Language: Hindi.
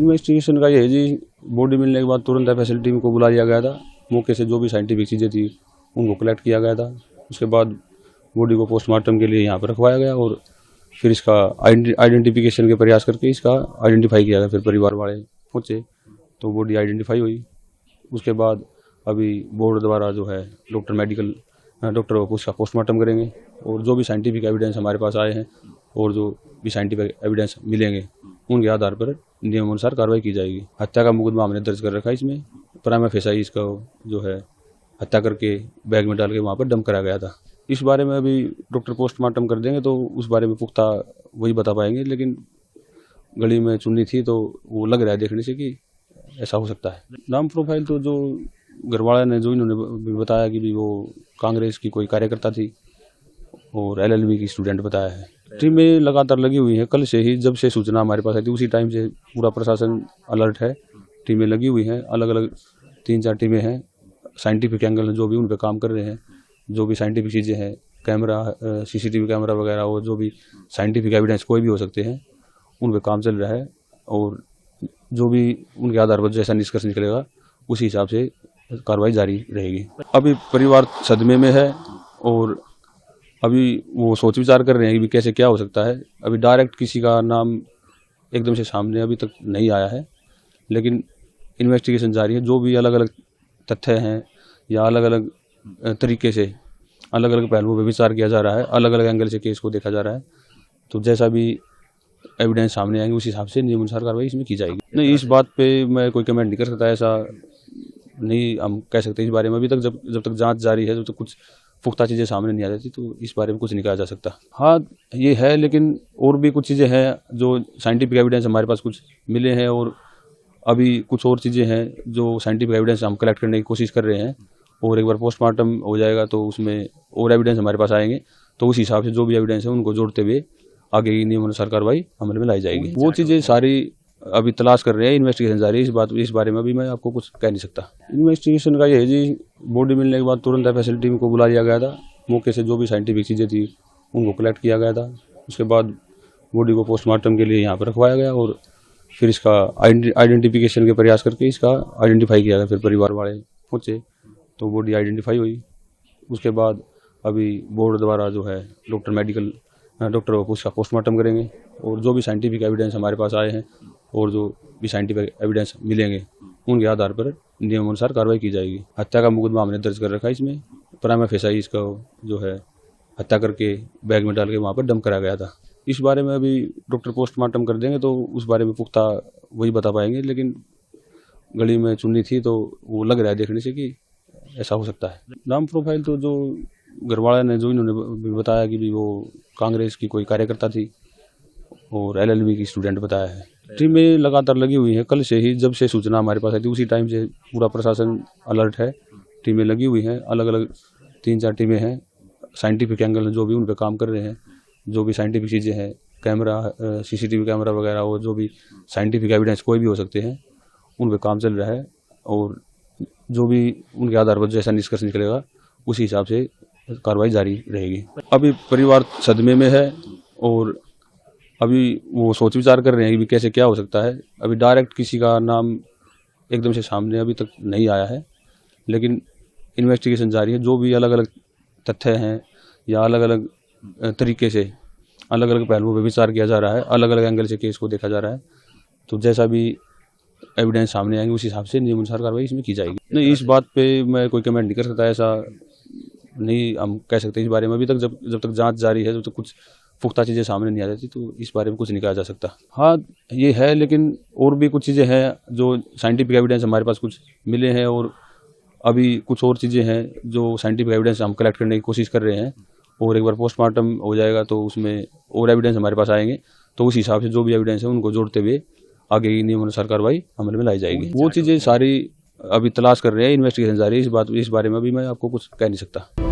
इन्वेस्टिगेशन का ये है जी, बॉडी मिलने के बाद तुरंत एफएसएल टीम को बुला लिया गया था। मौके से जो भी साइंटिफिक चीज़ें थी उनको कलेक्ट किया गया था। उसके बाद बॉडी को पोस्टमार्टम के लिए यहाँ पर रखवाया गया और फिर इसका आइडेंटिफिकेशन के प्रयास करके इसका आइडेंटिफाई किया गया। फिर परिवार वाले पहुँचे तो बॉडी आइडेंटिफाई हुई। उसके बाद अभी बोर्ड द्वारा जो है डॉक्टर उसका पोस्टमार्टम करेंगे और जो भी साइंटिफिक एविडेंस हमारे पास आए हैं और जो भी साइंटिफिक एविडेंस मिलेंगे उनके आधार पर नियम अनुसार कार्रवाई की जाएगी। हत्या का मुकदमा हमने दर्ज कर रखा है। इसमें प्राइमा फेसाई इसका जो है हत्या करके बैग में डाल के वहाँ पर डंप करा गया था। इस बारे में अभी डॉक्टर पोस्टमार्टम कर देंगे तो उस बारे में पुख्ता वही बता पाएंगे, लेकिन गली में चुन्नी थी तो वो लग रहा है देखने से कि ऐसा हो सकता है। नाम प्रोफाइल तो जो घरवाला ने जो इन्होंने बताया कि भी वो कांग्रेस की कोई कार्यकर्ता थी और एलएलबी की स्टूडेंट बताया है। टीमें लगातार लगी हुई हैं। कल से ही जब से सूचना हमारे पास आई थी उसी टाइम से पूरा प्रशासन अलर्ट है। टीमें लगी हुई हैं, अलग अलग 3-4 टीमें हैं। साइंटिफिक एंगल जो भी उन पर काम कर रहे हैं, जो भी साइंटिफिक चीज़ें हैं, कैमरा, सीसीटीवी कैमरा वगैरह और जो भी साइंटिफिक एविडेंस कोई भी हो सकते हैं उन पर काम चल रहा है और जो भी उनके आधार पर जैसा निष्कर्ष निकलेगा उसी हिसाब से कार्रवाई जारी रहेगी। अभी परिवार सदमे में है और अभी वो सोच विचार कर रहे हैं कि कैसे क्या हो सकता है। अभी डायरेक्ट किसी का नाम एकदम से सामने अभी तक नहीं आया है, लेकिन इन्वेस्टिगेशन जारी है। जो भी अलग अलग तथ्य हैं या अलग अलग तरीके से अलग अलग पहलुओं पर विचार किया जा रहा है, अलग अलग एंगल से केस को देखा जा रहा है, तो जैसा भी एविडेंस सामने आएंगे उस हिसाब से नियम अनुसार कार्रवाई इसमें की जाएगी। नहीं, इस बात पे मैं कोई कमेंट नहीं कर सकता। ऐसा नहीं हम कह सकते इस बारे में। अभी तक जब तक जांच जारी है, जब तक कुछ पुख्ता चीज़ें सामने नहीं आ जाती तो इस बारे में कुछ नहीं कहा जा सकता। हाँ, ये है, लेकिन और भी कुछ चीज़ें हैं जो साइंटिफिक एविडेंस हमारे पास कुछ मिले हैं और अभी कुछ और चीज़ें हैं जो साइंटिफिक एविडेंस हम कलेक्ट करने की कोशिश कर रहे हैं और एक बार पोस्टमार्टम हो जाएगा तो उसमें और एविडेंस हमारे पास आएंगे तो उस हिसाब से जो भी एविडेंस है उनको जोड़ते हुए आगे की नियम अनुसार कार्रवाई अमल में लाई जाएगी। वो चीज़ें सारी अभी तलाश कर रहे हैं, इन्वेस्टिगेशन जारी है। इस बारे में अभी मैं आपको कुछ कह नहीं सकता। इन्वेस्टिगेशन का ये है जी, बॉडी मिलने के बाद तुरंत एफएसएल टीम को बुला लिया गया था। मौके से जो भी साइंटिफिक चीज़ें थी उनको कलेक्ट किया गया था। उसके बाद बॉडी को पोस्टमार्टम के लिए यहाँ पर रखवाया गया और फिर इसका आइडेंटिफिकेशन के प्रयास करके इसका आइडेंटिफाई किया गया। फिर परिवार वाले पहुँचे तो बॉडी आइडेंटिफाई हुई। उसके बाद अभी बोर्ड द्वारा जो है डॉक्टर उसका पोस्टमार्टम करेंगे और जो भी साइंटिफिक एविडेंस हमारे पास आए हैं और जो भी साइंटिफिक एविडेंस मिलेंगे उनके आधार पर नियम अनुसार कार्रवाई की जाएगी। हत्या का मुकदमा हमने दर्ज कर रखा है। इसमें प्राइमा फेसाई इसका जो है हत्या करके बैग में डाल के वहाँ पर डंप करा गया था। इस बारे में अभी डॉक्टर पोस्टमार्टम कर देंगे तो उस बारे में पुख्ता वही बता पाएंगे, लेकिन गली में चुन्नी थी तो वो लग रहा है देखने से कि ऐसा हो सकता है। नाम प्रोफाइल तो जो घरवाला ने जो इन्होंने बताया कि भी वो कांग्रेस की कोई कार्यकर्ता थी और एलएलबी की स्टूडेंट बताया है। टीमें लगातार लगी हुई हैं। कल से ही जब से सूचना हमारे पास आई थी उसी टाइम से पूरा प्रशासन अलर्ट है। टीमें लगी हुई हैं, अलग अलग 3-4 टीमें हैं। साइंटिफिक एंगल जो भी उन पर काम कर रहे हैं, जो भी साइंटिफिक चीज़ें हैं, कैमरा, सीसीटीवी कैमरा वगैरह और जो भी साइंटिफिक एविडेंस कोई भी हो सकते हैं उन पर काम चल रहा है और जो भी उनके आधार पर जैसा निष्कर्ष निकलेगा उसी हिसाब से कार्रवाई जारी रहेगी। अभी परिवार सदमे में है और अभी वो सोच विचार कर रहे हैं कि कैसे क्या हो सकता है। अभी डायरेक्ट किसी का नाम एकदम से सामने अभी तक नहीं आया है, लेकिन इन्वेस्टिगेशन जारी है। जो भी अलग अलग तथ्य हैं या अलग अलग तरीके से अलग अलग पहलुओं पर विचार किया जा रहा है, अलग अलग एंगल से केस को देखा जा रहा है, तो जैसा भी एविडेंस सामने आएंगे उस हिसाब से नियम अनुसार कार्रवाई इसमें की जाएगी। नहीं, इस बात पे मैं कोई कमेंट नहीं कर सकता। ऐसा नहीं हम कह सकते इस बारे में। अभी तक जब तक जांच जारी है, जब तक कुछ पुख्ता चीज़ें सामने नहीं आ जाती तो इस बारे में कुछ नहीं कहा जा सकता। हाँ, ये है, लेकिन और भी कुछ चीज़ें हैं जो साइंटिफिक एविडेंस हमारे पास कुछ मिले हैं और अभी कुछ और चीज़ें हैं जो साइंटिफिक एविडेंस हम कलेक्ट करने की कोशिश कर रहे हैं और एक बार पोस्टमार्टम हो जाएगा तो उसमें और एविडेंस हमारे पास आएंगे तो उस हिसाब से जो भी एविडेंस है उनको जोड़ते हुए आगे की नियम अनुसार कार्रवाई अमल में लाई जाएगी। वो चीज़ें सारी अभी तलाश कर रहे हैं, इन्वेस्टिगेशन जारी है। इस बारे में अभी मैं आपको कुछ कह नहीं सकता।